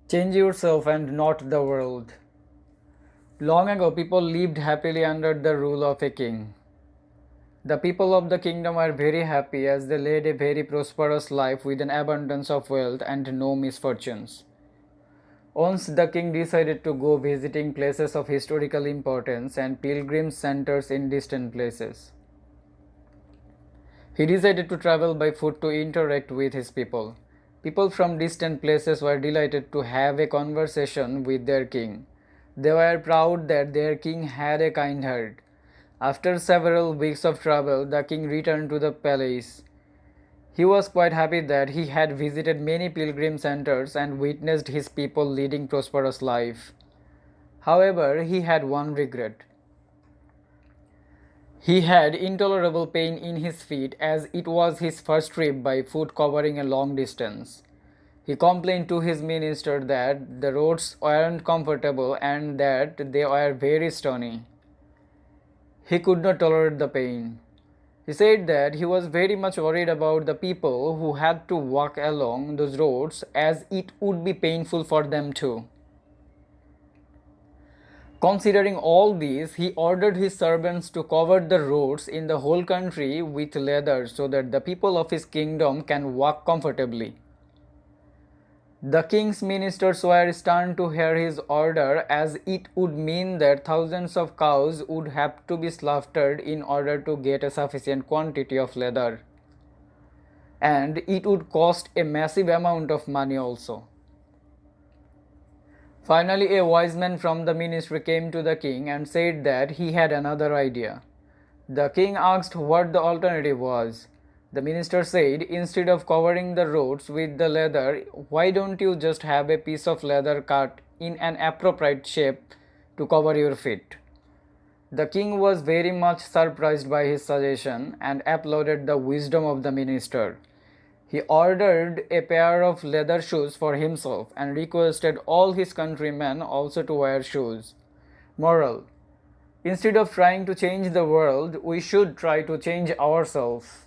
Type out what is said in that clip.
Change yourself and not the world. Long ago, people lived happily under the rule of a king. The people of the kingdom were very happy as they led a very prosperous life with an abundance of wealth and no misfortunes. Once the king decided to go visiting places of historical importance and pilgrim centers in distant places. He decided to travel by foot to interact with his people. People from distant places were delighted to have a conversation with their king. They were proud that their king had a kind heart. After several weeks of travel, the king returned to the palace. He was quite happy that he had visited many pilgrim centers and witnessed his people leading prosperous life. However, he had one regret. He had intolerable pain in his feet as it was his first trip by foot covering a long distance. He complained to his minister that the roads weren't comfortable and that they were very stony. He could not tolerate the pain. He said that he was very much worried about the people who had to walk along those roads as it would be painful for them too. Considering all this, he ordered his servants to cover the roads in the whole country with leather so that the people of his kingdom can walk comfortably. The king's ministers were stunned to hear his order, as it would mean that thousands of cows would have to be slaughtered in order to get a sufficient quantity of leather. And it would cost a massive amount of money also. Finally, a wise man from the ministry came to the king and said that he had another idea. The king asked what the alternative was. The minister said, instead of covering the roads with the leather, why don't you just have a piece of leather cut in an appropriate shape to cover your feet? The king was very much surprised by his suggestion and applauded the wisdom of the minister. He ordered a pair of leather shoes for himself and requested all his countrymen also to wear shoes. Moral: instead of trying to change the world, we should try to change ourselves.